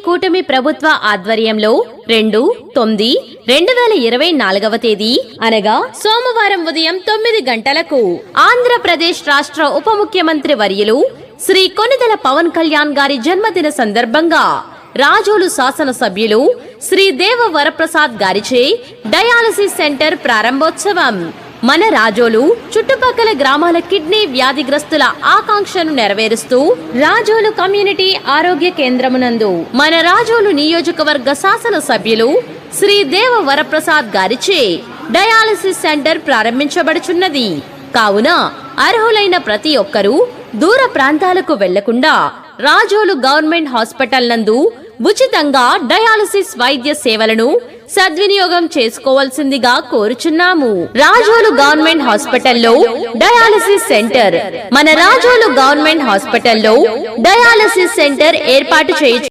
కూటమి ప్రభుత్వ ఆధ్వర్యంలో 2/9/2024 తేదీ అనగా సోమవారం ఉదయం 9 గంటలకు ఆంధ్రప్రదేశ్ రాష్ట్ర ఉప ముఖ్యమంత్రి వర్యులు శ్రీ కొనిదెల పవన్ కళ్యాణ్ గారి జన్మదిన సందర్భంగా రాజోలు శాసనసభ్యులు శ్రీ దేవ వరప్రసాద్ గారిచే డయాలసిస్ సెంటర్ ప్రారంభోత్సవం. మన రాజోలు చుట్టుపక్కల గ్రామాల కిడ్నీ వ్యాధిగ్రస్తుల ఆకాంక్షను నెరవేరుస్తూ రాజోలు కమ్యూనిటీ ఆరోగ్య కేంద్రమునందు మన రాజోలు నియోజకవర్గ శాసన సభ్యులు శ్రీ దేవ వరప్రసాద్ గారిచే డయాలసిస్ సెంటర్ ప్రారంభించబడుచున్నది. కావున అర్హులైన ప్రతి ఒక్కరూ దూర ప్రాంతాలకు వెళ్లకుండా రాజోలు గవర్నమెంట్ హాస్పిటల్ నందు ఉచితంగా డయాలసిస్ వైద్య సేవలను సద్వినియోగం చేసుకోవాల్సిందిగా కోరుచున్నాము. రాజోలు గవర్నమెంట్ హాస్పిటల్లో డయాలసిస్ సెంటర్ మన రాజోలు గవర్నమెంట్ హాస్పిటల్లో డయాలసిస్ సెంటర్ ఏర్పాటు చేయొచ్చు.